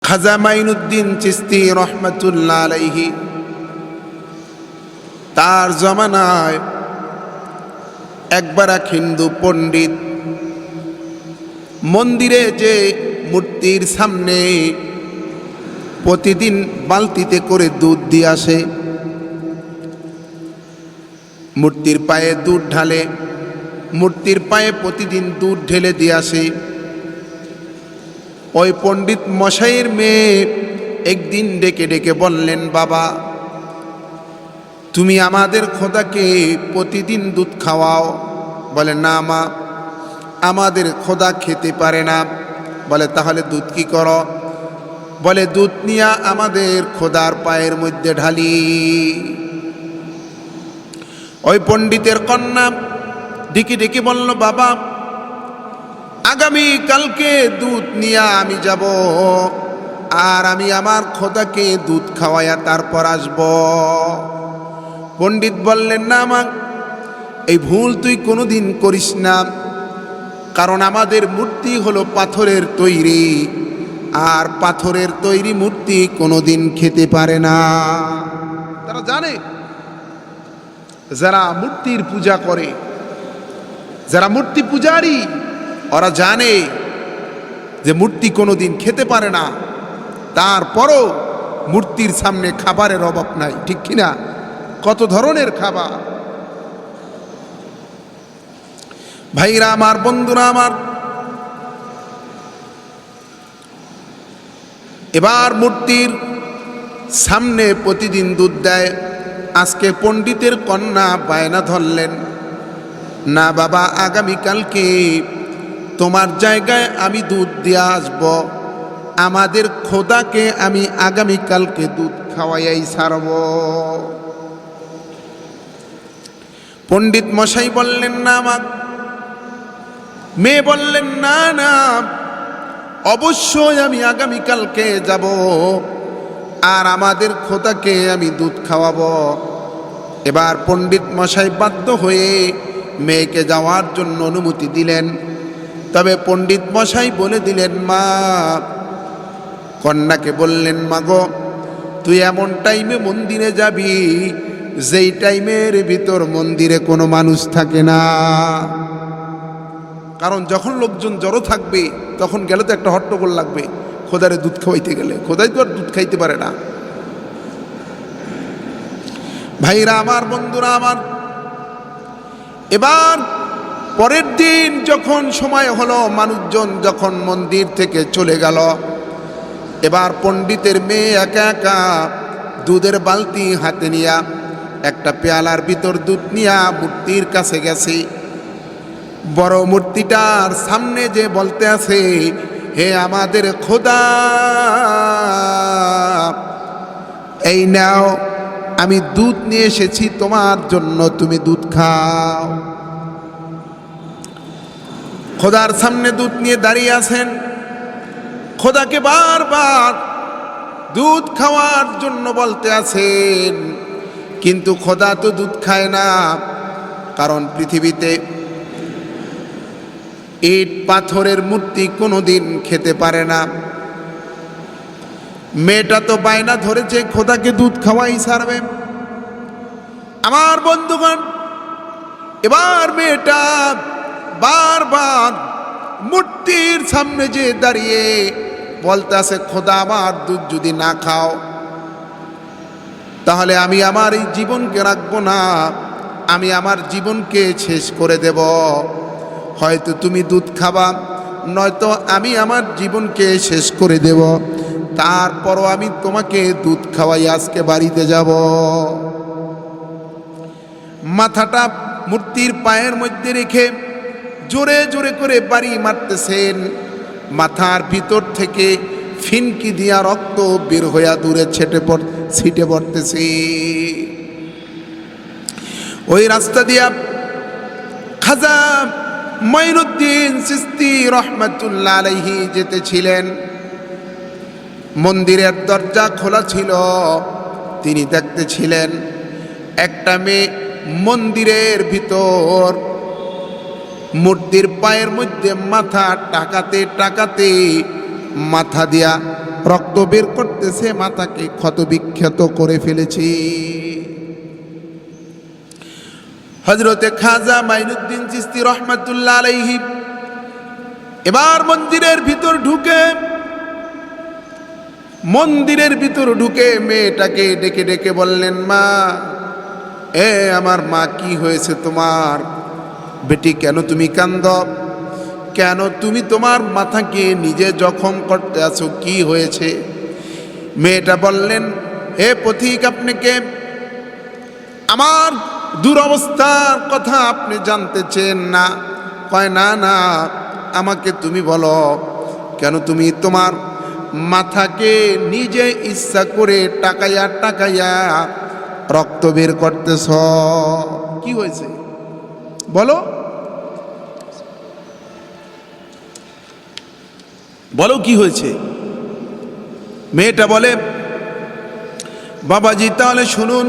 খাজা মাইনুদ্দিন চিশতি রহমাতুল্লাহ আলাইহি তার জমানায় একবার এক হিন্দু পণ্ডিত মন্দিরে যে মূর্তির সামনে প্রতিদিন বালতিতে করে দুধ দিয়ে আসে, মূর্তির পায়ে দুধ ঢালে, মূর্তির পায়ে প্রতিদিন দুধ ঢেলে দিয়ে আসে। ওই পণ্ডিত মশাইয়ের মেয়ে একদিন ডেকে ডেকে বললেন, বাবা তুমি আমাদের খোদাকে প্রতিদিন দুধ খাওয়াও? বলে, না মা, আমাদের খোদা খেতে পারে না। বলে, তাহলে দুধ কি করো? বলে, দুধ নিয়ে আমাদের খোদার পায়ের মধ্যে ঢালি। ওই পণ্ডিতের কন্যা ডেকে ডেকে বলল, বাবা আগামী কালকে দুধ নিয়ে আমি যাব, আর আমি আমার খোদাকে দুধ খাওয়াইয়া তারপর আসব। পণ্ডিত বললেন, না মা, এই ভুল তুই কোনোদিন করিস না, কারণ আমাদের মূর্তি হলো পাথরের তৈরি, আর পাথরের তৈরি মূর্তি কোনোদিন খেতে পারে না। তারা জানে, যারা মূর্তির পূজা করে, যারা মূর্তি পূজারী, ওরা জানে যে মূর্তি কোনোদিন খেতে পারে না, তারপরও মূর্তির সামনে খাবারের অভাব নাই, ঠিক কিনা? কত ধরনের খাবার। ভাইরা আমার, বন্ধুরা আমার, এবার মূর্তির সামনে প্রতিদিন দুধ দেয়। আজকে পণ্ডিতের কন্যা বায়না ধরলেন, না বাবা, আগামীকালকে তোমার জায়গায় আমি দুধ দিয়ে আসব, আমাদের খোদাকে আমি আগামীকালকে দুধ খাওয়াইয়াই ছাড়ব। পণ্ডিত মশাই বললেন, না মা। মেয়ে বললেন, না না, অবশ্যই আমি আগামীকালকে যাব, আর আমাদের খোদাকে আমি দুধ খাওয়াবো। এবার পণ্ডিত মশাই বাধ্য হয়ে মেয়েকে যাওয়ার জন্য অনুমতি দিলেন। তবে পণ্ডিত মশাই বলে দিলেন, মা, কন্যাকে বললেন, মা গো, তুই এমন টাইমে মন্দিরে যাবি যেই টাইমের ভিতর মন্দিরে কোনো মানুষ থাকে না, কারণ যখন লোকজন জড়ো থাকবে তখন গেলে তো একটা হট্টগোল লাগবে। খোদারে দুধ খাওয়াইতে গেলে খোদাই তো আর দুধ খাইতে পারে না। ভাইরা আমার, বন্ধুরা আমার, এবার পরের দিন যখন সময় হলো, মানুষজন যখন মন্দির থেকে চলে গেল, এবার পণ্ডিতের মেয়ে একা একা দুধের বালতি হাতে নিয়া একটা পেয়ালার ভিতর দুধ নিয়া মূর্তির কাছে গেছে। বড় মূর্তিটার সামনে যে বলতে আছে, হে আমাদের খোদা, এই নাও, আমি দুধ নিয়ে এসেছি তোমার জন্য, তুমি দুধ খাও। খোদার সামনে দুধ নিয়ে দাঁড়িয়ে আছেন, খোদাকে বারবার দুধ খাওয়ার জন্য বলতে আছেন, কিন্তু খোদা তো দুধ খায় না, কারণ পৃথিবীতে ইট পাথরের মূর্তি কোনোদিন খেতে পারে না। মেয়েটা তো বায়না ধরেছে খোদাকে দুধ খাওয়াই ছাড়বে। আমার বন্ধুগণ, এবার মেয়েটা বারবার মূর্তির সামনে যে দাঁড়িয়ে বলতে আছে, খোদা আমার দুধ যদি না খাও তাহলে আমি আমার এই জীবনকে রাখবো না, আমি আমার জীবনকে শেষ করে দেব। হয়তো তুমি দুধ খাবা, নয়তো আমি আমার জীবনকে শেষ করে দেব, তারপরও আমি তোমাকে দুধ খাওয়াই আজকে বাড়িতে যাব। মাথাটা মূর্তির পায়ের মধ্যে রেখে জোরে জোরে করে বাড়ি মারতেছেন। মাথার ভিতর থেকে ফিনকি দিয়া রক্ত বের হইয়া দূরে ছিটে পড়তেছে। ওই রাস্তা দিয়া খাজা মাইনুদ্দিন চিশতি রহমাতুল্লাহ আলাইহি যেতেছিলেন। মন্দিরের দরজা খোলা ছিল, তিনি দেখতেছিলেন একটা মেয়ে মন্দিরের ভিতর মূর্তির পায়ের মধ্যে মাথা টাকাতে টাকাতে মাথা দিয়া রক্ত বের করতেছে, মাথাকে ক্ষতবিক্ষত করে ফেলেছি। হযরতে খাজা মাইনুদ্দিন চিশতি রহমাতুল্লাহ আলাইহি এবার মন্দিরের ভিতর ঢুকে মেয়েটাকে ডেকে ডেকে বললেন, মা, আমার মা, কি হয়েছে তোমার? বেটি, কেন তুমি কান্দ? কেন তুমি তোমার মাথাকে নিজে জখম করতে আছো? কি হয়েছে? মেয়েটা বললেন, হে পথিক, আপনি কে? আমার দুরবস্থার কথা আপনি জানতেছেন না? কয়, না না, আমাকে তুমি বলো, কেন তুমি তোমার মাথাকে নিজে ইচ্ছা করে টাকাইয়া রক্ত বের করতেছ? কি হয়েছে বলো, বলো কি হয়েছে? মেয়েটা বলে, বাবাজি, তাহলে শুনুন,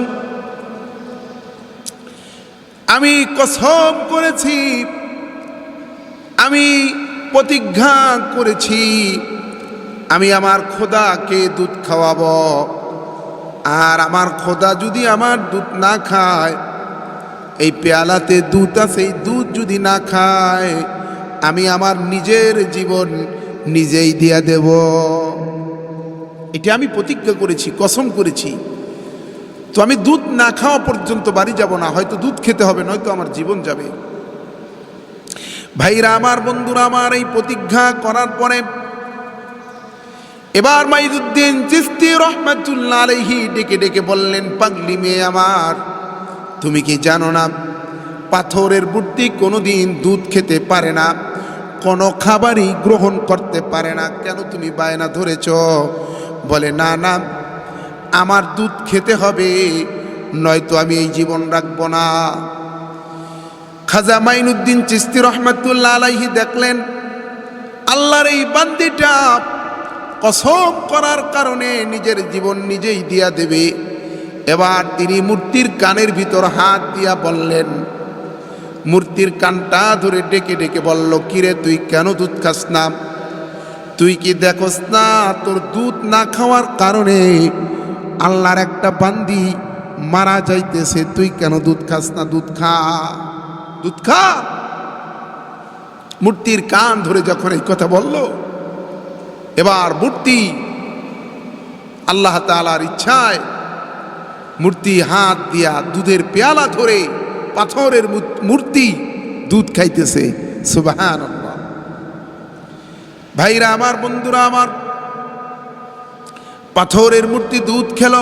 আমি কসম করেছি, আমি প্রতিজ্ঞা করেছি, আমি আমার খোদাকে দুধ খাওয়াবো, আর আমার খোদা যদি আমার দুধ না খায়, এই পেয়ালাতে দুধ আছে, এই দুধ যদি না খায়, আমি আমার নিজের জীবন নিজেই দিয়া দেব। এটা আমি প্রতিজ্ঞা করেছি, কসম করেছি। তো আমি দুধ না খাওয়া পর্যন্ত বাড়ি যাব না, হয়তো দুধ খেতে হবে, নয়তো আমার জীবন যাবে। ভাইরা আমার, বন্ধুরা আমার, এই প্রতিজ্ঞা করার পরে এবার মাইনুদ্দিন চিশতি রহমাতুল্লাহ আলাইহি ডেকে ডেকে বললেন, পাগলি মেয়ে আমার, তুমি কি জানো না, পাথরের মূর্তি কোনোদিন দুধ খেতে পারে না, কোনো খাবারই গ্রহণ করতে পারে না, কেন তুমি বায়না ধরেছ? বলে, না না, আমার দুধ খেতে হবে, নয়তো আমি এই জীবন রাখবো না। খাজা মাইনুদ্দিন চিশতি রহমাতুল্লাহ আলাইহি দেখলেন আল্লাহর এই বান্দিটা কসম করার কারণে নিজের জীবন নিজেই দিয়া দেবে। এবার তিনি মূর্তির কানের ভিতর হাত দিয়া বললেন, মূর্তির কানটা ধরে ডেকে ডেকে বলল, কিরে, তুই কেন দুধ খাস না? তুই কি দেখোস না তোর দুধ না খাওয়ার কারণে আল্লাহর একটা বান্দি মারা যাইতেছে? তুই কেন দুধ খাস না? দুধ খা, দুধ খা। মূর্তির কান ধরে যখন এই কথা বলল, এবার মূর্তি আল্লাহ তাআলার ইচ্ছায় মূর্তি হাত দিয়া দুধের পেয়ালা ধরে, পাথরের মূর্তি দুধ খাইতেছে। সুবহানাল্লাহ। ভাইরা আমার, বন্ধুরা আমার, পাথরের মূর্তি দুধ খেল।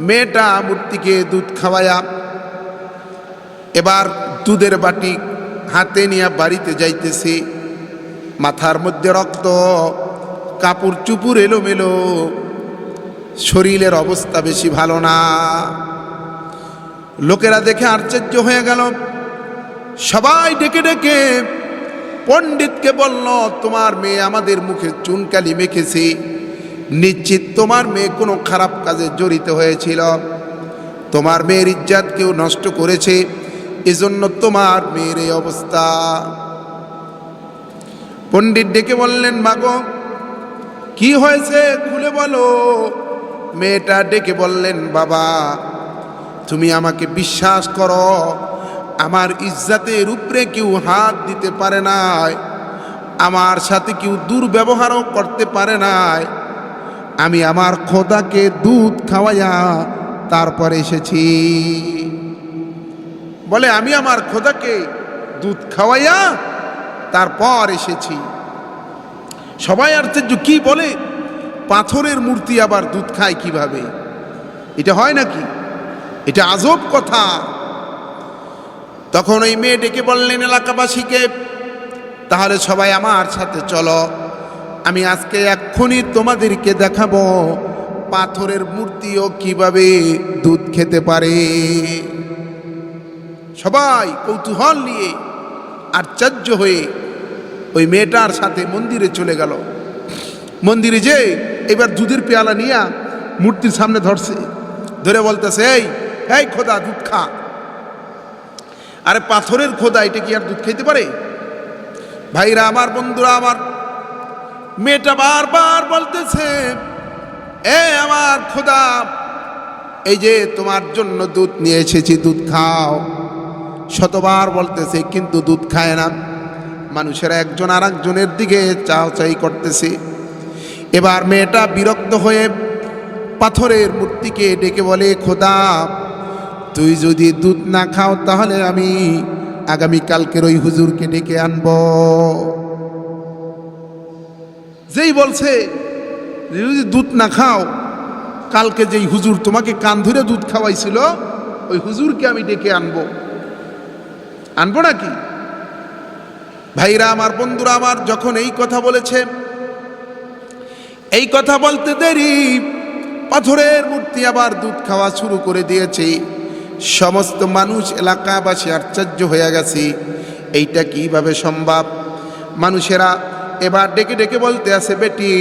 মেয়েটা মূর্তিকে দুধ খাওয়ায়া এবার দুধের বাটি হাতে নিয়ে বাড়িতে যাইতেছে। মাথার মধ্যে রক্ত, কাপড় চুপুর এলোমেলো, শরীরের অবস্থা বেশি ভালো না। লোকেরা দেখে আশ্চর্য হয়ে গেল। সবাই ডেকে ডেকে পণ্ডিতকে বলল, তোমার মেয়ে আমাদের মুখে চুনকালি মেখেছে, নিশ্চিত তোমার মেয়ে কোনো খারাপ কাজে জড়িত হয়েছিল, তোমার মেয়ের ইজ্জত কেউ নষ্ট করেছে, এজন্য তোমার মেয়ের এই অবস্থা। পণ্ডিত ডেকে বললেন, মাগো, কি হয়েছে খুলে বলো। মেয়েটা ডেকে বললেন, বাবা, তুমি আমাকে বিশ্বাস করো, আমার ইজ্জতের উপরে কেউ হাত দিতে পারে নাই, আমার সাথে কেউ দুর্ব্যবহারও করতে পারে নাই। আমি আমার খোদাকে দুধ খাওয়াইয়া তারপর এসেছি। বলে, আমি আমার খোদাকে দুধ খাওয়াইয়া তারপর এসেছি। সবাই আশ্চর্য, কি বলে? পাথরের মূর্তি আবার দুধ খায় কিভাবে? এটা হয় নাকি? এটা আজব কথা। তখন ওই মেয়ে ডেকে বললেন এলাকাবাসীকে, তাহলে সবাই আমার সাথে চলো, আমি আজকে এক্ষুনি তোমাদেরকে দেখাবো পাথরের মূর্তিও কিভাবে দুধ খেতে পারে। সবাই কৌতূহল নিয়ে আশ্চর্য হয়ে ওই মেয়েটার সাথে মন্দিরে চলে গেল। মন্দিরে যে এবার দুধের পেয়ালা নিয়ে মূর্তির সামনে ধরছে, ধরে বলতেছে, এই এই খোদা, দুধ খা। আরে পাথরের খোদা, এটা কি আর দুধ খেতে পারে? ভাইরা আমার, বন্ধুরা আমার, মেয়েটা বারবার বলতেছে, এ আমার খোদা, এই যে তোমার জন্য দুধ নিয়ে এসেছি, দুধ খাও। শতবার বলতেছে, কিন্তু দুধ খায় না। মানুষেরা একজন আর একজনের দিকে চাওচাই করতেছে। এবার মেয়েটা বিরক্ত হয়ে পাথরের মূর্তিকে ডেকে বলে, খোদা, তুই যদি দুধ না খাও তাহলে আমি আগামীকালকের ওই হুজুরকে ডেকে আনব। যেই বলছে যদি দুধ না খাও, কালকে যেই হুজুর তোমাকে কান ধরে দুধ খাওয়াইছিল ওই হুজুরকে আমি ডেকে আনবো নাকি? ভাইরা আমার, বন্ধুরা আমার, যখন এই কথা বলেছে, এই কথা বলতে দেরি পাথরের মূর্তি আবার দুধ খাওয়া শুরু করে দিয়েছে। সমস্ত মানুষ, এলাকাবাসী আশ্চর্য হয়ে গেছে, এইটা কিভাবে সম্ভব? মানুষেরা এবার ডেকে ডেকে বলতে আছে, বেটি,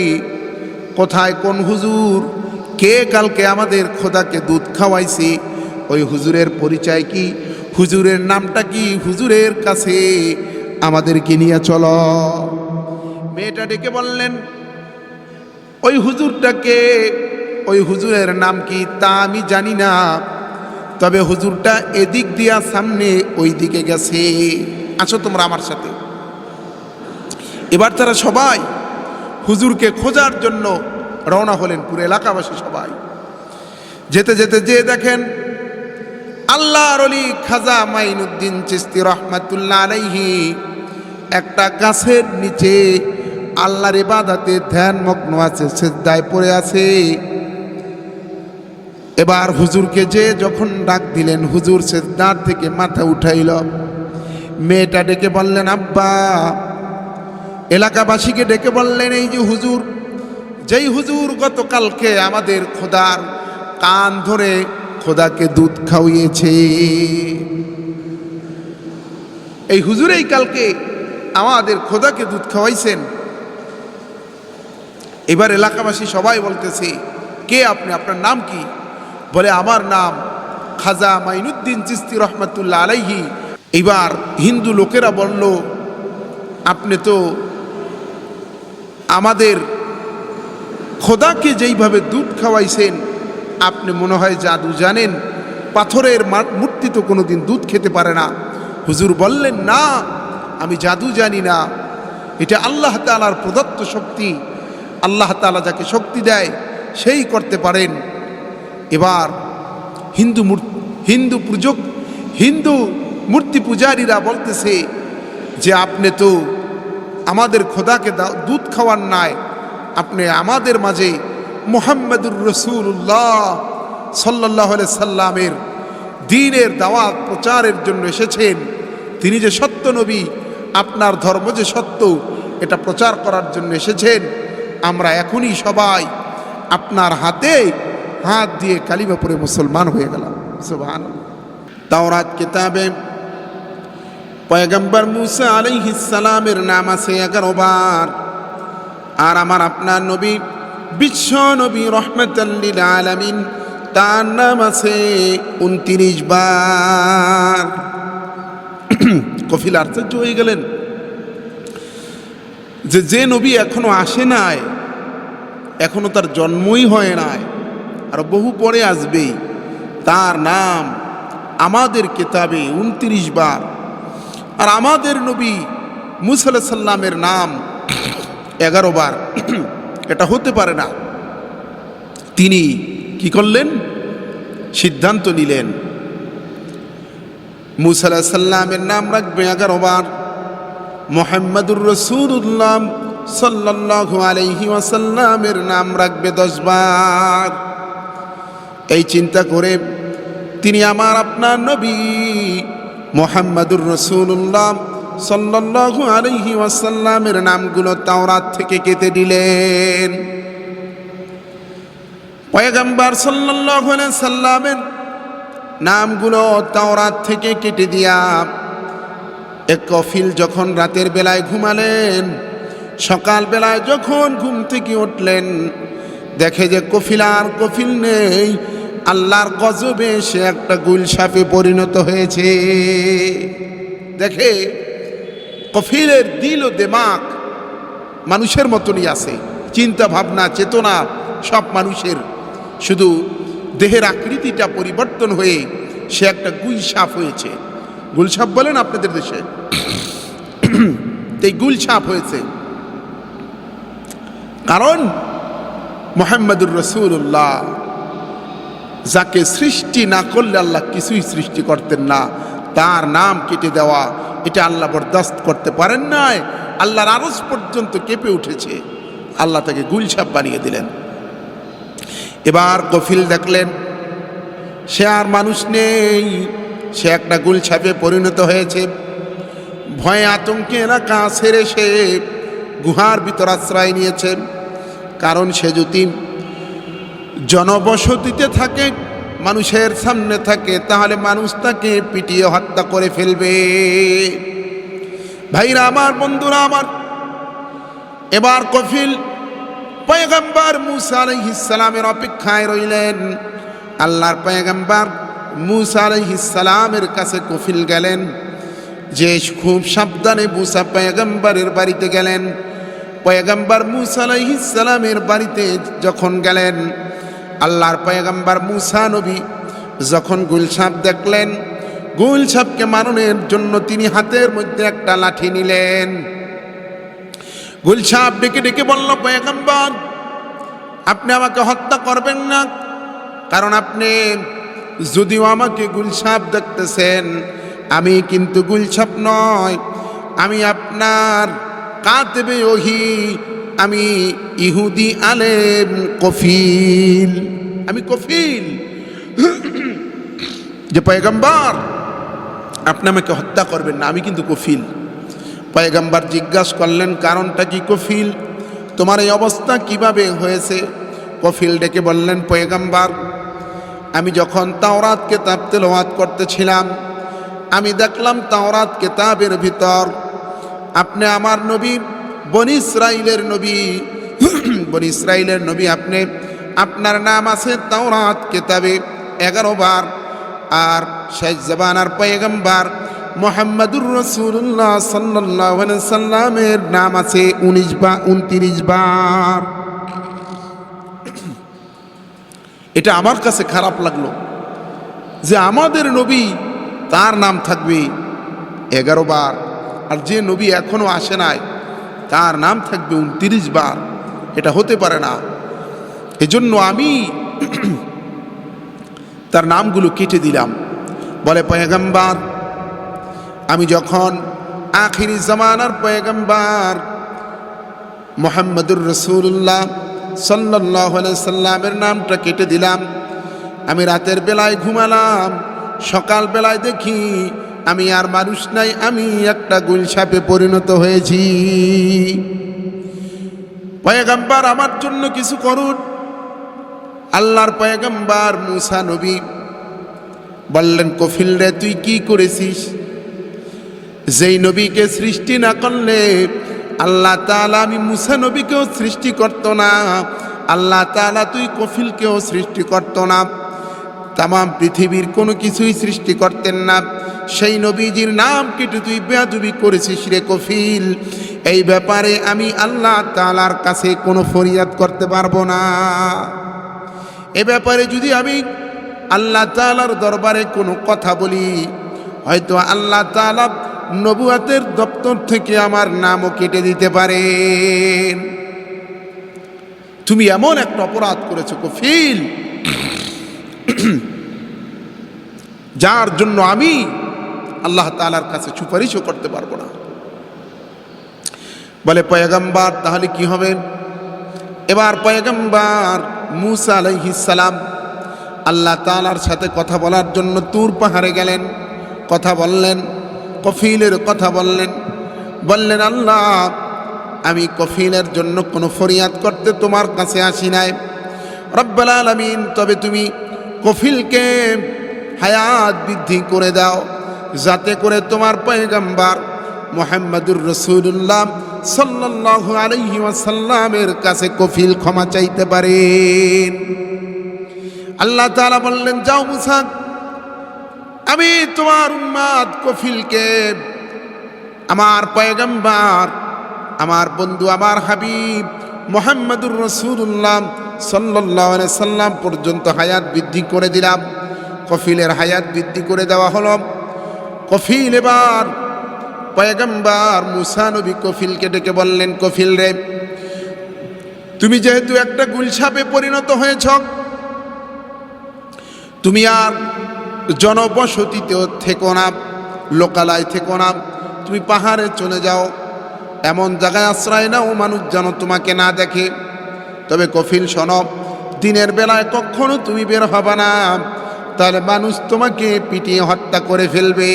কোথায় কোন হুজুর? কে কালকে আমাদের খোদাকে দুধ খাওয়াইছে? ওই হুজুরের পরিচয় কি? হুজুরের নামটা কি? হুজুরের কাছে আমাদেরকে নিয়ে চলো। মেয়েটা ডেকে বললেন, ওই হুজুরটাকে, ওই হুজুরের নাম কি তা আমি জানি না, তবে হুজুরটা এদিক দিয়া সামনে ওই দিকে গেছে, আসো তোমরা আমার সাথে। এবার তারা সবাই হুজুরকে খোঁজার জন্য রওনা হলেন, পুরো এলাকাবাসী সবাই। যেতে যেতে যে দেখেন আল্লাহর ওলি খাজা মাইনুদ্দিন চিশতি রহমাতুল্লাহ আলাইহি একটা গাছের নিচে আল্লাহর ইবাদতে ধ্যানমগ্ন আছে, সিজদায় পড়ে আছে। এবার হুজুরকে যে যখন ডাক দিলেন, হুজুর সিজদার থেকে মাথা উঠাইল। মেয়েটা ডেকে বললেন, আব্বা। এলাকাবাসীকে ডেকে বললেন, এই যে হুজুর, যেই হুজুর গতকালকে আমাদের খোদার কান ধরে খোদাকে দুধ খাওয়িয়েছে, এই হুজুরেই কালকে আমাদের খোদাকে দুধ খাওয়াইছেন। এবার এলাকাবাসী সবাই বলতেছে, কে আপনি? আপনার নাম কি? বলে, আমার নাম খাজা মাইনুদ্দিন চিশতি রহমাতুল্লাহ আলাইহি। এবার হিন্দু লোকেরা বলল, আপনি তো আমাদের খোদাকে যেইভাবে দুধ খাওয়াইছেন, আপনি মনে হয় জাদু জানেন। পাথরের মূর্তি তো কোনোদিন দুধ খেতে পারে না। হুজুর বললেন, না, আমি জাদু জানি না, এটা আল্লাহ তাআলার প্রদত্ত শক্তি। আল্লাহ তাআলা যাকে শক্তি দেয় সেই করতে পারেন। এবার হিন্দু মূর্তি পূজারীরা বলতেছে যে, আপনি তো আমাদের খোদাকে দুধ খাওয়ান নাই, আপনি আমাদের মাঝে মুহাম্মদুর রাসূলুল্লাহ সাল্লাল্লাহু আলাইহি সাল্লামের দ্বীনের দাওয়াত প্রচারের জন্য এসেছেন। তিনি যে সত্য নবী, আপনার ধর্ম যে সত্য, এটা প্রচার করার জন্য এসেছেন। আমরা এখনই সবাই আপনার হাতে হাত দিয়ে কালিমা পড়ে মুসলমান হয়ে গেলাম। সুবহানাল্লাহ। তাওরাত কিতাবে পয়গম্বর মুসা আলাইহিস সালামের নাম আছে 11 বার, আর আমার আপনার নবী বিশ্ব নবী রহমাতাল লিল আলামিন, তার নাম আছে 29 বার। কফিল আশ্চর্য হয়ে গেলেন যে নবী এখনো আসে নাই, এখনো তার জন্মই হয় নাই, আর বহু পরে আসবেই, তার নাম আমাদের কিতাবে 29 বার। আর আমাদের নবী মুসা আলাইহিস সালামের নাম 11 বার। এটা হতে পারে না। তিনি কি করলেন? সিদ্ধান্ত নিলেন, মুসা আলাইহিস সালামের নাম রাখবে 11 বার, মুহাম্মদুর রাসূলুল্লাহ সাল্লাল্লাহু আলাইহি ওয়াসাল্লামের নাম রাখবে 10 বার। এই চিন্তা করে তিনি আমার আপনার নবী মুহাম্মদুর রাসূলুল্লাহ সাল্লাল্লাহু আলাইহি ওয়াসাল্লামের নামগুলো তাওরাত থেকে কেটে দিলেন। পয়গম্বর সাল্লাল্লাহু আলাইহি সাল্লামের নামগুলো তাওরাত থেকে কেটে দিয়া এক কফিল যখন রাতের বেলায় ঘুমালেন, সকাল বেলায় যখন ঘুম থেকে উঠলেন, দেখে যে কফিল নেই। আল্লাহর গজবে সে একটা গুলশাফে পরিণত হয়েছে। দেখে কফিলের দিল ও দিমাগ মানুষের মতনই আছে, চিন্তা ভাবনা চেতনা সব মানুষের, শুধু দেহের আকৃতিটা পরিবর্তন হয়ে সে একটা গুলসাপ হয়েছে। গুলসাপ বলেন আপনাদের দেশে, এই গুলসাপ হয়েছে কারণ মুহাম্মদুর রাসূলুল্লাহ যাকে সৃষ্টি না করলে আল্লাহ কিছুই সৃষ্টি করতেন না, তার নাম কেটে দেওয়া এটা আল্লাহ বরদাস্ত করতে পারেন নাই। আল্লাহর আরশ পর্যন্ত কেঁপে উঠেছে, আল্লাহ তাকে গুলসাপ বানিয়ে দিলেন। এবার কফিল দেখলেন সে আর মানুষ নেই, সে একটা গুলসাপে পরিণত হয়েছে। ভয়ে আতঙ্কে এলাকা ছেড়ে সে গুহার ভিতর আশ্রয় নিয়েছে। কারণ সে যদি জনবসতিতে থাকে, মানুষের সামনে থাকে, তাহলে মানুষ তাকে পিটিয়ে হত্যা করে ফেলবে। ভাইরা আমার, বন্ধুরা আমার, এবার কফিল পয়গম্বর মূসা আলাইহিস সালামের অপেক্ষায় রইলেন। আল্লাহর পয়গম্বর মূসা আলাইহিস সালামের কাছে কফিল গেলেন, যে খুব সাবধানে মূসা পয়গম্বরের বাড়িতে গেলেন। পয়গম্বর মূসা আলাইহিস সালামের বাড়িতে যখন গেলেন, আল্লাহর পয়গম্বর মূসা নবী যখন গুলসাপ দেখলেন, গুলসাপকে মারণের জন্য তিনি হাতের মধ্যে একটা লাঠি নিলেন। গুলসাপ ডেকে ডেকে বলল, পয়গম্বর আপনি আমাকে হত্যা করবেন না, কারণ আপনি যদিও আমাকে গুলসাপ দেখতেছেন, আমি কিন্তু গুলসাপ নয়, আমি আপনার কাতেবে ওহী, আমি ইহুদি আলেম কফিল, আমি কফিল। যে পয়গম্বর আপনি আমাকে হত্যা করবেন না, আমি কিন্তু কফিল। পয়গম্বর জিজ্ঞাসা করলেন, কারণটা কি কফিল? তোমার এই অবস্থা কিভাবে হয়েছে? কফিল ডেকে বললেন, পয়গম্বর আমি যখন তাওরাত কিতাব তেলাওয়াত করতেছিলাম, আমি দেখলাম তাওরাত কিতাবের ভিতর আপনি আমার নবী, বনি ইসরাইলের নবী, বনি ইসরাইলের নবী আপনি, আপনার নাম আছে তাওরাত কিতাবে 11 বার, আর শেষ জামানার পয়গম্বর মুহাম্মদুর রাসূলুল্লাহ সাল্লাল্লাহু আলাইহি সাল্লামের নাম আছে 19 বা 29 বার। এটা আমার কাছে খারাপ লাগলো যে আমাদের নবী তার নাম থাকবে 11 বার, আর যে নবী এখনো আসে নাই তার নাম থাকবে 29 বার। এটা হতে পারে না। এজন্য আমি তার নামগুলো কেটে দিলাম। বলে পয়গম্বর আমি যখন আখিরি জামানার পয়গম্বর মুহাম্মদুর রাসূলুল্লাহ সাল্লাল্লাহু আলাইহি সাল্লামের নামটা কেটে দিলাম, আমি রাতের বেলায় ঘুমালাম, সকাল বেলায় দেখি আমি আর মানুষ নাই, আমি একটা গুলসাপে পরিণত হয়েছি। পয়গম্বর আমার জন্য কিছু করুন। আল্লাহর পয়গম্বর মূসা নবী বললেন, কফিল রে তুই কি করেছিস? যেই নবীকে সৃষ্টি না করলে আল্লাহ তাআলা আমি মূসা নবীকেও সৃষ্টি করত না, আল্লাহ তাআলা তুই কফিলকেও সৃষ্টি করত না, তাম পৃথিবীর কোনো কিছুই সৃষ্টি করতেন না। সেই নবীজির নাম কেটে তুই বেয়াদবি করেছিস রে কফিল। এই ব্যাপারে আমি আল্লাহ তাআলার কাছে কোনো ফরিয়াদ করতে পারবো না। এ ব্যাপারে যদি আমি আল্লাহ তাআলার দরবারে কোনো কথা বলি, হয়তো আল্লাহ তাআলা নবুয়াতের দপ্তর থেকে আমার নামও কেটে দিতে পারেন। তুমি এমন একটা অপরাধ করেছো কফিল, যার জন্য আমি আল্লাহ তাআলার কাছে সুপারিশও করতে পারবো না। বলে পয়গম্বর তাহলে কি হবে? এবার পয়গম্বর মূসা আলাইহিস সালাম আল্লাহ তাআলার সাথে কথা বলার জন্য তুর পাহাড়ে গেলেন। কথা বললেন, কফিলের কথা বললেন। বললেন, আল্লাহ আমি কফিলের জন্য কোনো ফরিয়াদ করতে তোমার কাছে আসি নাই রব্বুল আলামিন, তবে তুমি কফিলকে হায়াত বৃদ্ধি করে দাও, যাতে করে তোমার পয়গম্বর মুহাম্মদুর রাসূলুল্লাহ সাল্লাল্লাহু আলাইহি ওয়াসাল্লামের কাছে কফিল ক্ষমা চাইতে পারেন। আল্লাহ তাআলা বললেন, যাও মূসা, আমি তোমার উম্মত কফিলকে আমার পয়গম্বর আমার বন্ধু আমার হাবিব মুহাম্মদুর রাসূলুল্লাহ সাল্লাল্লাহু আলাইহি সাল্লাম পর্যন্ত হায়াত বৃদ্ধি করে দিলাম। কফিলের হায়াত বৃদ্ধি করে দেওয়া হলো। কফিল এবার পয়গম্বর মুসা নবী কফিলকে ডেকে বললেন, কফিল রে, তুমি যেহেতু একটা গুলশাপে পরিণত হয়েছ, তুমি আর জনবসতিতেও থেকো না, লোকালয় থেকো না, তুমি পাহাড়ে চলে যাও, এমন জায়গায় আশ্রয় নাও মানুষ যেন তোমাকে না দেখে। তবে কফিল শোনো, দিনের বেলায় কখনো তুমি বের হবে না, তাহলে মানুষ তোমাকে পিটিয়ে হত্যা করে ফেলবে।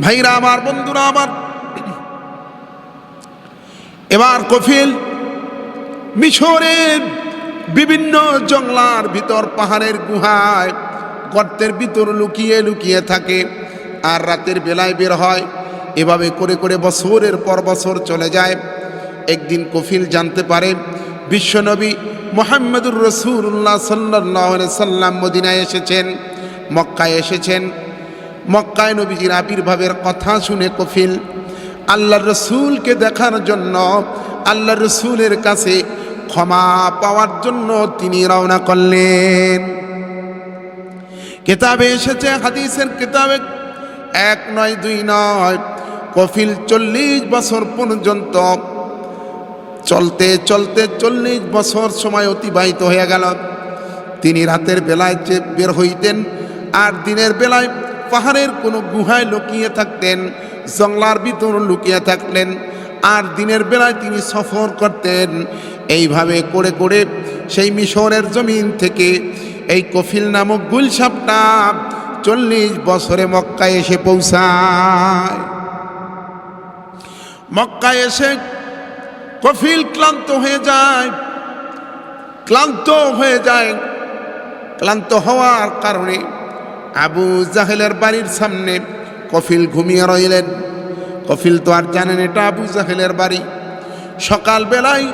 ভাইরা আমার, বন্ধুরা আমার, এবার কফিল মিশরের বিভিন্ন জঙ্গলার ভিতর, পাহাড়ের গুহায়, গর্তের ভিতর লুকিয়ে লুকিয়ে থাকে আর রাতের বেলায় বের হয়। এভাবে করে করে বছরের পর বছর চলে যায়। একদিন কফিল জানতে পারে বিশ্বনবী মুহাম্মদুর রাসূলুল্লাহ সাল্লাল্লাহু আলাইহি সাল্লাম মদিনায় এসেছেন, মক্কায় এসেছেন। মক্কায় নবীজির আবির্ভাবের কথা শুনে কফিল আল্লাহর রসুলকে দেখার জন্য, আল্লাহর রসুলের কাছে ক্ষমা পাওয়ার জন্য তিনি রওনা করলেন। কিতাবে এসেছে, হাদিসের কিতাবে 1 নয় 2 নয়, কফিল 40 বছর পর্যন্ত চলতে চলতে 40 বছর সময় অতিবাহিত হয়ে গেল। তিনি রাতের বেলায় বের হইতেন আর দিনের বেলায় পাহাড়ের কোনো গুহায় লুকিয়ে থাকতেন, জঙ্গলার ভিতর লুকিয়ে থাকলেন, আর দিনের বেলায় তিনি সফর করতেন। এইভাবে করে করে সেই মিশরের জমিন থেকে এই কফিল নামক গুলশাপটা 40 বছরে মক্কায় এসে পৌঁছায়। মক্কায় এসে কফিল ক্লান্ত হয়ে যায়। ক্লান্ত হওয়ার কারণে আবু জাহেলের বাড়ির সামনে কফিল ঘুমিয়ে রইলেন। কফিল তো আর জানেন এটা আবু জাহেলের বাড়ি। সকালবেলায়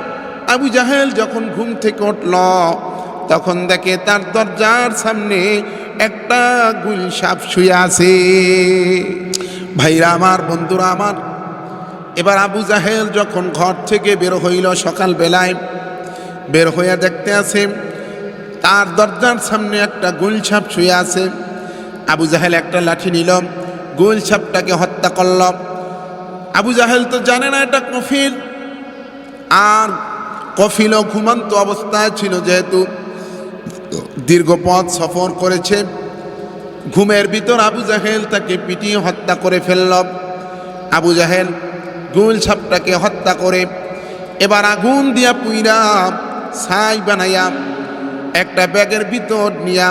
আবু জাহেল যখন ঘুম থেকে উঠল, তখন দেখে তার দরজার সামনে একটা গুলশাপ শুয়ে আছে। ভাইরা আমার, বন্ধুরা আমার, এবার আবু জাহেল যখন ঘর থেকে বের হইল, সকালবেলায় বের হইয়া দেখতে আছে তার দরজার সামনে একটা গুলশাপ শুয়ে আছে। আবু জাহেল একটা লাঠি নিল, গুলশাপটাকে হত্যা করল। আবু জাহেল তো জানে না এটা কফিল, আর কফিলও ঘুমন্ত অবস্থায় ছিল, যেহেতু দীর্ঘ পথ সফর করেছে। ঘুমের ভিতর আবু জাহেল তাকে পিটিয়ে হত্যা করে ফেলল। আবু জাহেল গুলশাপটাকে হত্যা করে এবার আগুন দিয়া পুইরা ছাই বানাইয়া একটা ব্যাগের ভিতর নিয়া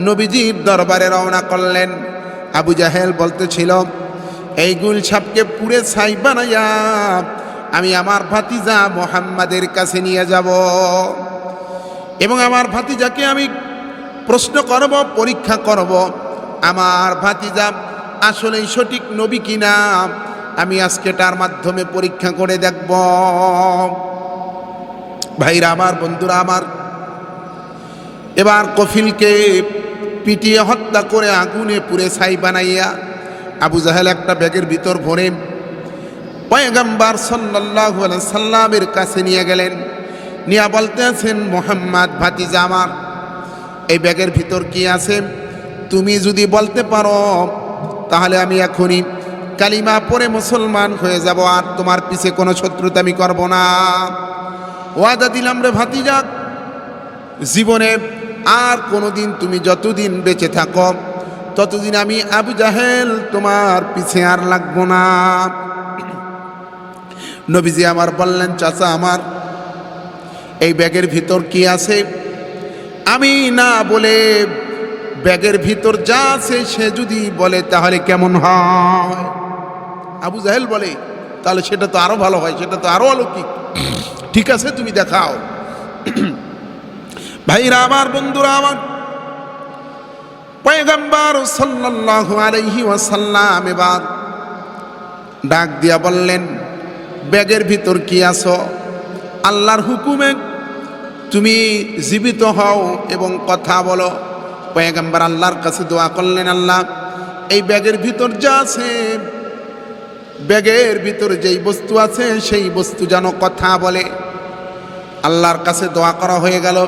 নবীজির দরবারে রওনা করলেন। আবু জাহেল বলতেছিল, এই গুলশাপকে পুড়ে ছাই বানাইয়া আমি আমার ভাতিজা মুহাম্মাদের কাছে নিয়ে যাব এবং আমার ভাতিজাকে আমি প্রশ্ন করব, পরীক্ষা করব, আমার ভাতিজা আসলেই সঠিক নবী কিনা আমি আজকে তার মাধ্যমে পরীক্ষা করে দেখব। ভাইরা আমার, বন্ধুরা আমার, এবার কফিলকে পিটিয়ে হত্যা করে আগুনে পুড়ে ছাই বানাইয়া আবু জাহেল একটা ব্যাগের ভিতর ভরে পয়গম্বর সাল্লাল্লাহু আলাইহি সাল্লামের কাছে নিয়ে গেলেন। নিয়া বলতে আছেন, মুহাম্মদ ভাতিজা আমার, এই ব্যাগের ভিতর কি আছে তুমি যদি বলতে পারো তাহলে আমি এখনই কালিমা পড়ে মুসলমান হয়ে যাব, আর তোমার পিছে কোনো শত্রুতা আমি করব না। ওয়াদা দিলাম রে ভাতিজা, জীবনে আর কোনোদিন তুমি যতদিন বেঁচে থাকো ততদিন আমি আবু জাহেল তোমার পিছে আর লাগবো না। নবীজি আমার বললেন, চাচা আমার, এই ব্যাগের ভিতর কি আছে আমি না বলে ব্যাগের ভিতর যা আছে সে যদি বলে তাহলে কেমন হয়? আবু জাহেল বলে, তাহলে সেটা তো আরো ভালো হয়, সেটা তো আরো অলৌকিক। ঠিক আছে, তুমি দেখাও। ভাইরা আমার, বন্ধুরা আমার, পয়গম্বর সাল্লাল্লাহু আলাইহি ওয়াসাল্লাম এবার ডাক দিয়া বললেন, ব্যাগের ভিতর কি আছো? আল্লাহর হুকুমে তুমি জীবিত হও এবং কথা বলো। পয়গম্বর আল্লাহর কাছে দোয়া করলেন, আল্লাহ, এই ব্যাগের ভিতর যা আছে ব্যাগের ভিতরে যেই বস্তু আছে সেই বস্তু যেন কথা বলে। আল্লাহর কাছে দোয়া করা হয়ে গেল।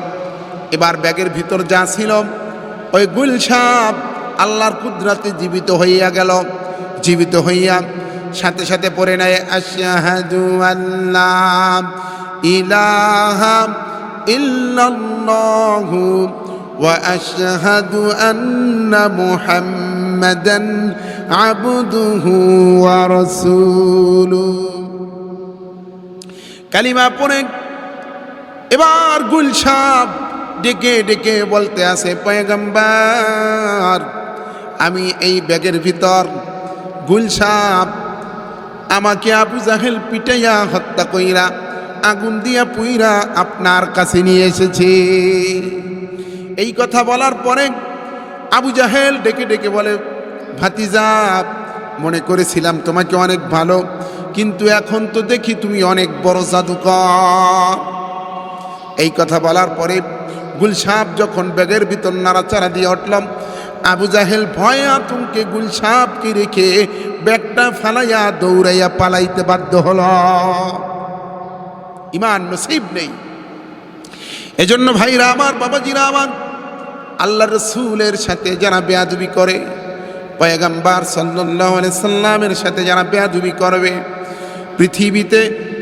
এবার ব্যাগের ভিতর যা ছিল ওই গুলশাব আল্লাহর কুদরতে জীবিত হইয়া গেল। জীবিত হইয়া সাথে সাথে পড়ে নেয় আশহাদু আল্লা ইলাহা ইল্লাল্লাহু ওয়া আশহাদু আন্না মুহাম্মাদান আবদুহু ওয়া রাসূলুহু। কালিমা পড়ে এবার গুলশাব ডেকে ডেকে বলতে আছে, পয়গম্বর আমি এই ব্যাগের ভিতর গুলশাব আমাকে আবু জাহেল পিটাইয়া হত্যা কইরা আগুন দিয়া পুইরা আপনার কাছে নিয়ে এসেছে। এই কথা বলার পরে আবু জাহেল ডেকে ডেকে বলে, ভাতিজা মনে করেছিলাম তোমাকে অনেক ভালো, কিন্তু এখন তো দেখি তুমি অনেক বড় জাদুকর। এই কথা বলার পরে গুলশাব যখন ব্যাগের ভিতর নাড়াচাড়া দিয়ে উঠলাম, আবু জাহেল ভয়ে আতঙ্কে গুলশাবকে রেখে ব্যাগটা ফালাইয়া দৌড়াইয়া পালাইতে বাধ্য হল। ইমান নসিব নেই। এজন্য ভাইরা আমার, বাবাজিরা আমার, আল্লাহ রসুলের সাথে যারা বেয়াদবি করে, পয়গম্বর সাল্লাল্লাহু আলাইহি সাল্লামের সাথে যারা বেয়াদবি করবে, পৃথিবীতে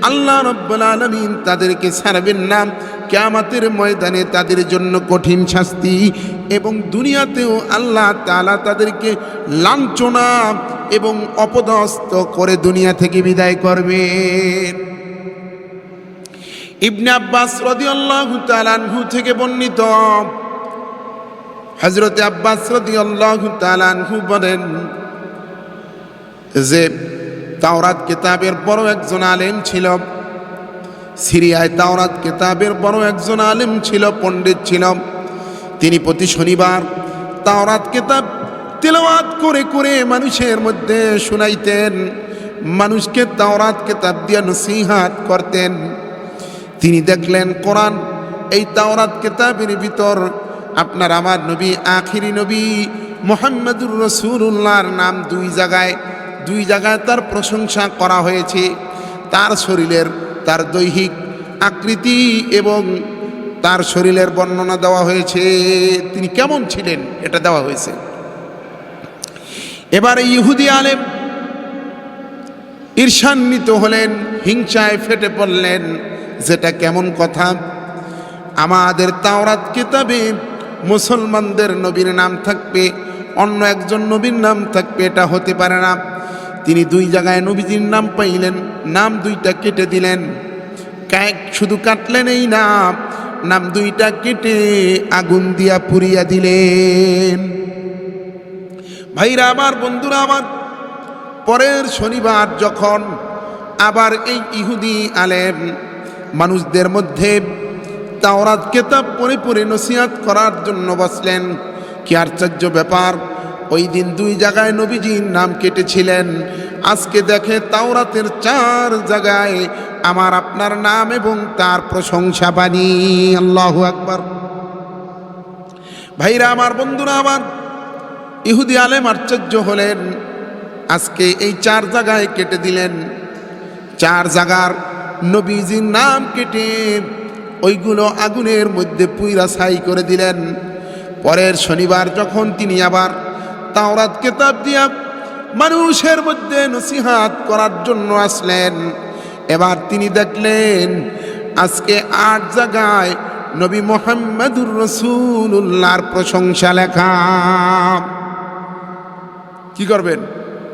আল্লাহ রাব্বুল আলামিন তাদেরকে ছাড়বেন না। কিয়ামতের ময়দানে তাদের জন্য কঠিন শাস্তি, এবং দুনিয়াতেও আল্লাহ তাআলা তাদেরকে লাঞ্ছনা এবং অপদস্থ করে দুনিয়া থেকে বিদায় করবেন। ইবনে আব্বাস রাদিয়াল্লাহু তাআলা আনহু থেকে বর্ণিত, হযরত আব্বাস রাদিয়াল্লাহু তাআলা আনহু বলেন যে তাওরাত কিতাবের বড় একজন আলেম ছিল। সিরিয়ায় তাওরাত কিতাবের বড় একজন আলেম ছিল, পণ্ডিত ছিল। তিনি প্রতি শনিবার তাওরাত কিতাব তেলাওয়াত করে করে মানুষের মধ্যে শুনাইতেন, মানুষকে তাওরাত কিতাব দিয়ে নসিহত করতেন। তিনি দেখলেন কোরআন এই তাওরাত কিতাবের ভিতর আপনার আমার নবী, আখিরি নবী মুহাম্মদুর রাসূলুল্লাহর নাম দুই জায়গায় তার প্রশংসা করা হয়েছে। তার শরীরের, তার দৈহিক আকৃতি এবং তার শরীরের বর্ণনা দেওয়া হয়েছে, তিনি কেমন ছিলেন এটা দেওয়া হয়েছে। এবারে ইহুদি আলেম ঈর্ষান্বিত হলেন, হিংসায় ফেটে পড়লেন, যেটা কেমন কথা, আমাদের তাওরাত কিতাবে মুসলমানদের নবীর নাম থাকবে, অন্য একজন নবীর নাম থাকবে, এটা হতে পারে না। তিনি দুই জায়গায় নবীজির নাম পাইলেন, নাম দুইটা কেটে দিলেন। শুধু কাটলেন এই নাম দুইটা কেটে আগুন দিয়া পুড়িয়া দিলেন। ভাইরা আমার, বন্ধুরা আমার, পরের শনিবার যখন আবার এই ইহুদি আলেম মানুষদের মধ্যে তাওরাত কিতাব পড়ে পড়ে নসিহত করার জন্য বসলেন, কি আশ্চর্য ব্যাপার, ওই দিন দুই জায়গায় নবীজির নাম কেটেছিলেন, আজকে দেখে তাওরাতের 4 জায়গায় আমার আপনার নাম এবং তার প্রশংসা বাণী। আল্লাহু আকবার। ভাইরা আমার, বন্ধুরা আমার, ইহুদি আলেম আশ্চর্য হলেন, আজকে এই 4 জায়গায় কেটে দিলেন। 4 জায়গার নবীজির নাম কেটে ওইগুলো আগুনের মধ্যে পুইরা ছাই করে দিলেন। পরের শনিবার যখন তিনি আবার তাওরাত কিতাব দিয়া মানুষের মধ্যে নসিহত করার জন্য আসলেন, এবার তিনি দেখলেন আজকে 8 জায়গায় নবী মুহাম্মদুর রাসূলুল্লাহর প্রশংসা লেখা। কি করবেন?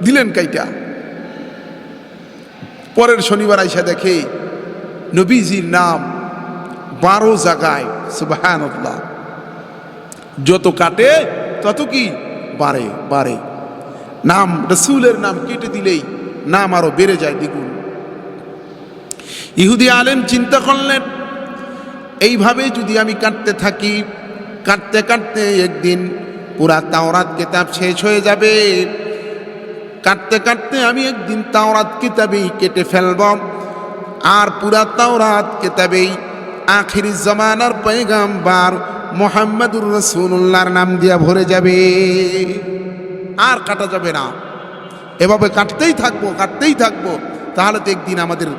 দিলেন কাইটা। পরের শনিবার আইসা দেখে নবীজির নাম 12 জায়গায়। সুবহানাল্লাহ। যত কাটে তত কি বাড়ে। নাম, রাসূলের নাম কেটে দিলেই নাম আরো বেড়ে যায় দ্বিগুণ। ইহুদি আলেম চিন্তা করলেন, এইভাবে যদি আমি কাটতে থাকি, কাটতে কাটতে একদিন পুরা তাওরাত কিতাব শেষ হয়ে যাবে। কাটতে কাটতে আমি একদিন তাওরাত কিতাবেই কেটে ফেলব, আর পুরা তাওরাত কিতাবেই আখিরি জামানার পয়গম্বর মুহাম্মদুর রাসূলুল্লাহর নাম দিয়া ভরে যাবে, আর কাটা যাবে না। এভাবে কাটতেই থাকবো, তাহলে তো একদিন আমাদের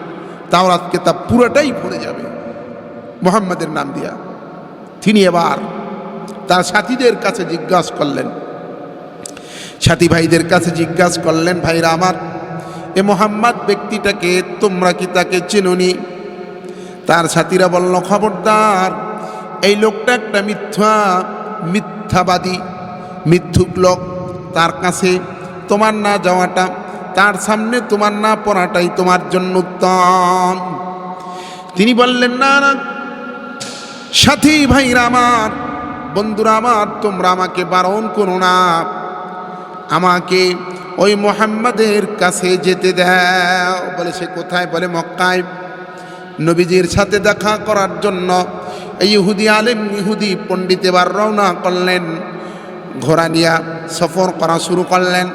তাওরাত কিতাব পুরোটাই ভরে যাবে মুহাম্মাদের নাম দিয়া। তিনি এবার তার সাথীদের কাছে জিজ্ঞাসা করলেন, সাথী ভাইদের কাছে জিজ্ঞাসা করলেন, ভাইরা আমার, এ মুহাম্মদ ব্যক্তিটাকে তোমরা কি তাকে চেনোনি? তার সাথীরা বলল, খবরদার, এই লোকটা একটা মিথ্যাবাদী, মিথ্যুক লোক। তার কাছে তোমার না যাওয়াটা, তার সামনে তোমার না পড়াটাই তোমার জন্য উত্তম। তিনি বললেন, না না সাথী ভাইরা আমার, বন্ধুরা আমার, তোমরা আমাকে বারণ করো না, আমাকে ওই মুহাম্মাদের কাছে যেতে দাও। বলে সে কোথায়? বলে মক্কায়। নবীজির সাথে দেখা করার জন্য এই ইহুদি আলেম, ইহুদি পণ্ডিত এবার রওনা করলেন, ঘোড়া নিয়ে সফর করা শুরু করলেন।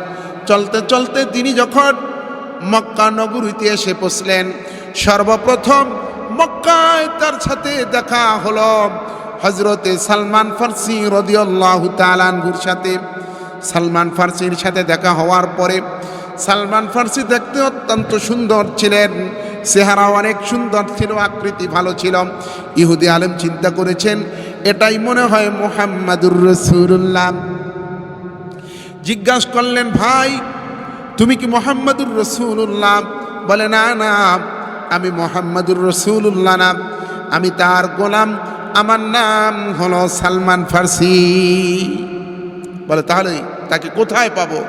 চলতে চলতে তিনি যখন মক্কা নগরীতে এসে পৌঁছলেন, সর্বপ্রথম মক্কায় তার সাথে দেখা হলো হযরতে সালমান ফারসি রাদিয়াল্লাহু তাআলা আনহুর সাথে। সালমান ফারসির সাথে দেখা হওয়ার পরে, সালমান ফারসি দেখতে অত্যন্ত সুন্দর ছিলেন, চেহারা অনেক সুন্দর ছিল, আকৃতি ভালো ছিল। ইহুদি আলেম চিন্তা করেছেন, এটাই মনে হয় মুহাম্মাদুর রাসূলুল্লাহ। জিজ্ঞাসা করলেন, ভাই তুমি কি মুহাম্মাদুর রাসূলুল্লাহ? বলে, না না, আমি মুহাম্মাদুর রাসূলুল্লাহ না, আমি তার গোলাম, আমার নাম হলো সালমান ফারসি। বলে, তাহলে তাকে কোথায় পাবো?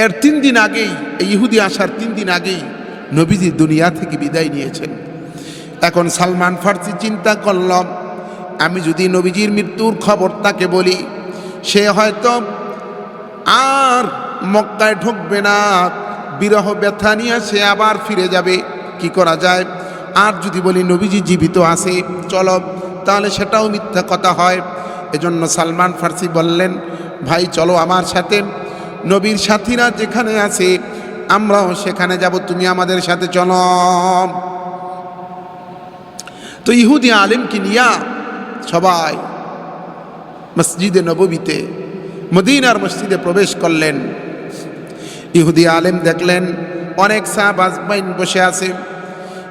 এর 3 দিন আগেই, এই ইহুদি আসার 3 দিন আগেই নবীজি দুনিয়া থেকে বিদায় নিয়েছেন। এখন সালমান ফারসি চিন্তা করল, আমি যদি নবীজির মৃত্যুর খবর তাকে বলি, সে হয়তো আর মক্কায় ঢুকবে না, বিরহ ব্যথা নিয়ে সে আবার ফিরে যাবে। কি করা যায়? আর যদি বলি নবীজি জীবিত আছে, চলো, তাহলে সেটাও মিথ্যা কথা হয়। এজন্য সালমান ফারসি বললেন, ভাই চলো আমার সাথে, নবীর সাথীরা যেখানে আছে আমরাও সেখানে যাব, তুমি আমাদের সাথে চলো। তো ইহুদি আলেমকে নিয়া সবাই মসজিদে নববীতে, মদিনার মসজিদে প্রবেশ করলেন। ইহুদি আলেম দেখলেন অনেক সাহাবাজমাইন বসে আছে।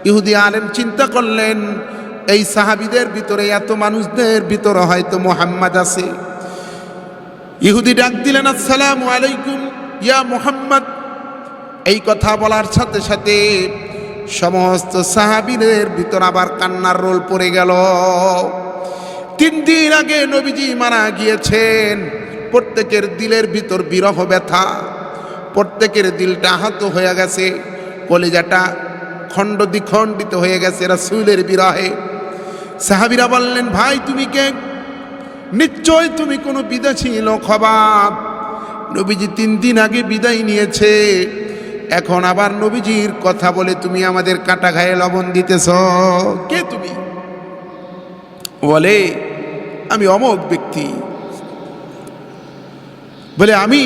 ইহুদি আলেম চিন্তা করলেন, এই সাহাবীদের ভিতরে, এত মানুষদের ভিতরে হয়তো মুহাম্মদ আছে। ইহুদি ডাক দিলেন, আসসালামু আলাইকুম ইয়া মুহাম্মদ। এই কথা বলার সাথে সাথে সমস্ত সাহাবীদের ভিতর আবার কান্নার রোল পড়ে গেল। 3 দিন আগে নবীজি মারা গিয়েছেন, প্রত্যেকের দিলের ভিতর বিরহ ব্যথা, প্রত্যেকের দিলটা আহত হয়ে গেছে, কলিজাটা খণ্ড দ্বিখণ্ডিত হয়ে গেছে রাসূলের বিরহে। সাহাবীরা বললেন, ভাই তুমি কে? নিশ্চয় তুমি কোনো বিদেশী লোক হবা। নবীজি 3 দিন আগে বিদায় নিয়েছে, এখন আবার নবীজির কথা বলে তুমি আমাদের কাটা ঘায়ে লবণ দিতেছ। কে তুমি? বলে, আমি অমুক ব্যক্তি। বলে, আমি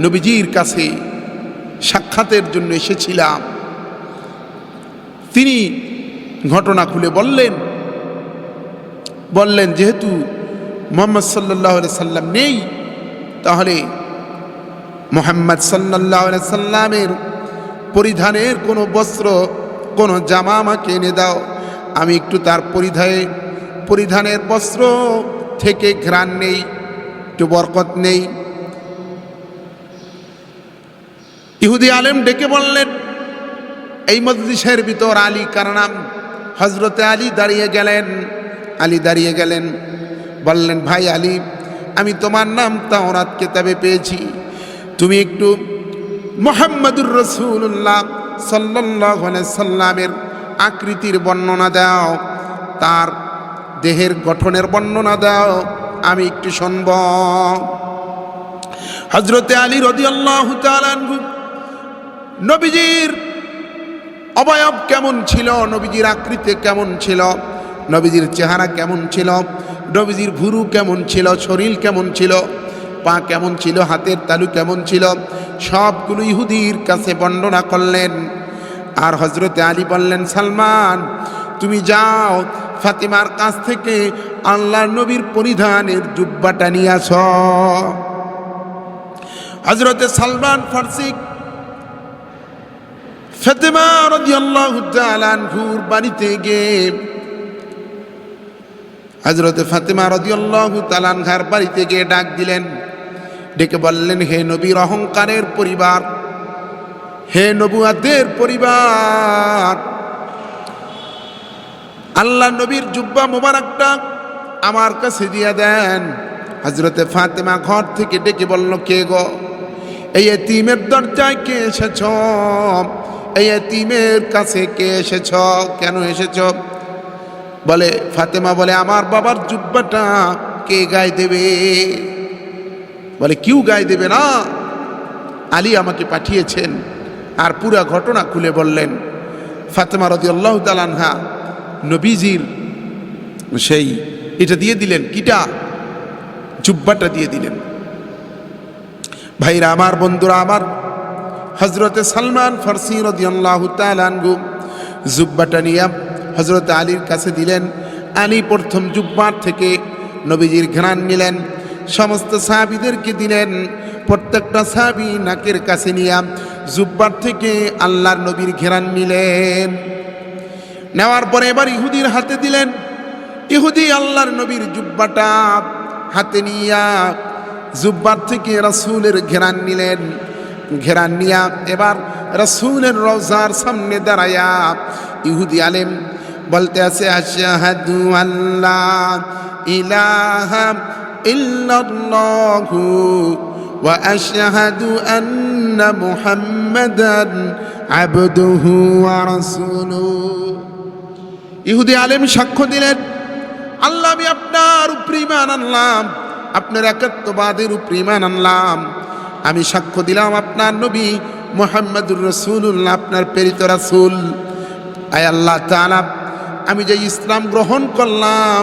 নবীজির কাছে সাক্ষাতের জন্য এসেছিলাম। তিনি ঘটনা খুলে বললেন যেহেতু মুহাম্মদ সাল্লাল্লাহু আলাইহি সাল্লাম নেই, তাহলে মুহাম্মদ সাল্লাল্লাহু আলাইহি সাল্লামের পরিধানের কোনো বস্ত্র, কোনো জামা আমাকে এনে দাও, আমি একটু তার পরিধানের বস্ত্র থেকে ঘ্রাণ নেই, একটু বরকত নেই। ইহুদি আলেম ডেকে বললেন, এই মজলিসের ভিতর আলী কারনাম, হযরতে আলী দাঁড়িয়ে গেলেন। বললেন, ভাই আলী, আমি তোমার নাম তাওরাত কিতাবে পেয়েছি, তুমি একটু মুহাম্মাদুর রাসূলুল্লাহ সাল্লাল্লাহু আলাইহি সাল্লামের আকৃতির বর্ণনা দাও, তার দেহের গঠনের বর্ণনা দাও, আমি একটু শুনব। হযরতে আলী রাদিয়াল্লাহু তাআলা আনহু নবীজির অবয়ব কেমন ছিল, নবীজির আকৃতি কেমন ছিল, নবীজির চেহারা কেমন ছিল, নবীজির ভুরু কেমন ছিল, শরীর কেমন ছিল, পা কেমন ছিল, হাতের তালু কেমন ছিল, সবগুলো ইহুদির কাছে বর্ণনা করলেন। আর হযরতে আলী বললেন, সালমান তুমি যাও, ফাতিমার কাছ থেকে আল্লাহর নবীর পরিধানের জুব্বাটা নিয়ে আসো। হযরতে সালমান ফারসি ফাতেমা রাদিয়াল্লাহু তাআলা আনহুর বাড়িতে গিয়ে হযরতে ফাতেমা রাদিয়াল্লাহু তাআলা আনহার বাড়িতে গিয়ে ডাক দিলেন, ডেকে বললেন, হে নবীর অহংকারের পরিবার, হে নবুয়াতের পরিবার, আল্লাহ নবীর জুব্বা মোবারকটা আমার কাছে দিয়ে দেন। হযরতে ফাতেমা ঘর থেকে ডেকে বলল, কে গো? এই এতিমের দরজায় কে এসেছ? এই এতিমের কাছে কে এসেছ? কেন এসেছ? বলে ফাতেমা বলে, আমার বাবার জুব্বাটা কে গায়ে দেবে? বলে কেউ গায়ে দেবে না, আলী আমাকে পাঠিয়েছেন। আর পুরা ঘটনা খুলে বললেন। ফাতেমা রাদিয়াল্লাহু তাআলা আনহা নবীজির সেই এটা দিয়ে দিলেন, কিটা? জুব্বাটা দিয়ে দিলেন। ভাইরা আমার, বন্ধুরা আমার, হযরতে সালমান ফারসি রাদিয়াল্লাহু তাআলা আনহু জুব্বাটা নিয়ে হযরত আলীর কাছে দিলেন। আলী প্রথম জুব্বার থেকে নবীজির ঘ্রাণ নিলেন, সমস্ত সাহাবীদেরকে দিলেন। প্রত্যেকটা সাহাবী নাকের কাছে নিয়ে জুব্বার থেকে আল্লাহর নবীর ঘ্রাণ নিলেন। নেওয়ার পরে এবার ইহুদির হাতে দিলেন। ইহুদি আল্লাহর নবীর জুব্বাটা হাতে নিয়া জুব্বার থেকে রাসূলের ঘ্রাণ নিলেন। ঘ্রাণ নিয়া এবার রাসূলের রওজার সামনে দাঁড়ায়া ইহুদি আলেম বলতে আছে, আশহাদু আল্লা ইলাহা ইল্লাল্লাহু ওয়া আশহাদু আন্না মুহাম্মাদান আবদুহু ওয়া রাসূলুহু। ইহুদি আলেম সাক্ষ্য দিলেন, আল্লাহ, আমি আপনার উপর ঈমান আনলাম, আপনার একাত্মবাদের উপর ঈমান আনলাম। আমি সাক্ষ্য দিলাম আপনার নবী মুহাম্মদুর রাসূলুল্লাহ আপনার প্রেরিত রাসূল। আয় আল্লাহ তাআলা, আমি যে ইসলাম গ্রহণ করলাম,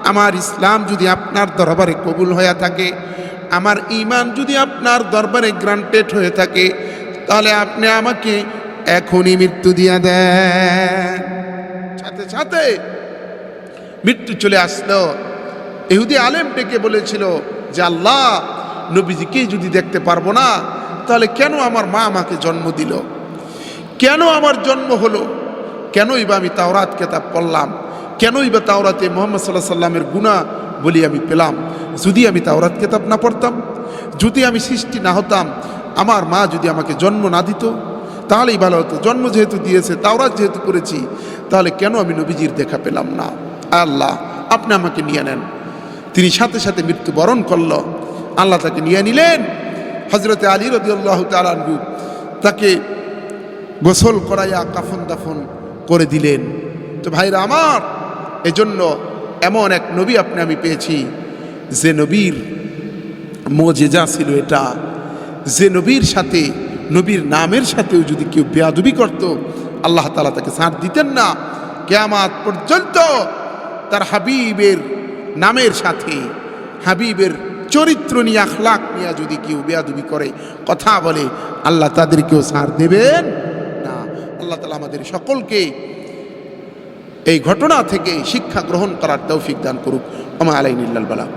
আমার ইসলাম যদি আপনার দরবারে কবুল হয়ে থাকে, আমার ঈমান যদি আপনার দরবারে গ্রান্টেড হয়ে থাকে, তাহলে আপনি আমাকে এখনই মৃত্যু দিয়ে দেন। সাথে সাথে মৃত্যু চলে আসলো। ইহুদি আলেম ডেকে বলেছিল যে, আল্লাহ, নবীজিকে যদি দেখতে পারবো না, তাহলে কেন আমার মা আমাকে জন্ম দিল? কেন আমার জন্ম হলো? কেনই বা আমি তাওরাত কিতাব পড়লাম? কেনই বা তাওরাতে মুহাম্মদ সাল্লাল্লাহু আলাইহি সাল্লামের গুনাহ বলি আমি পেলাম? যদি আমি তাওরাত কিতাব না পড়তাম, যদি আমি সৃষ্টি না হতাম, আমার মা যদি আমাকে জন্ম না দিত, তাহলেই ভালো হতো। জন্ম যেহেতু দিয়েছে, তাওরাত যেহেতু করেছি, তাহলে কেন আমি নবীজির দেখা পেলাম না? আল্লাহ, আপনি আমাকে নিয়ে নেন। তিনি সাথে সাথে মৃত্যুবরণ করল। আল্লাহ তাকে নিয়ে নিলেন। হযরতে আলী রাদিয়াল্লাহু তাআলা আনহু তাকে গোসল করাইয়া কাফন দাফন করে দিলেন। তো ভাইরা আমার, এজন্য এমন এক নবী আমি পেয়েছি, যে নবীর মুজিজা ছিল এটা, যে নবীর সাথে, নবীর নামের সাথেও যদি কেউ বেয়াদবি করত, আল্লাহ তাআলা তাকে ছাড় দিতেন না। কিয়ামত পর্যন্ত তার হাবিবের নামের সাথে, হাবিবের চরিত্র নিয়ে, আখলাক নিয়ে যদি কেউ বেয়াদবি করে, কথা বলে, আল্লাহ তাদেরকেও ছাড় দেবেন না। আল্লাহ তাআলা আমাদের সকলকে এই ঘটনা থেকে শিক্ষা গ্রহণ করার তৌফিক দান করুক। ওয়া মা আলাইনা ইল্লাল বালাগ।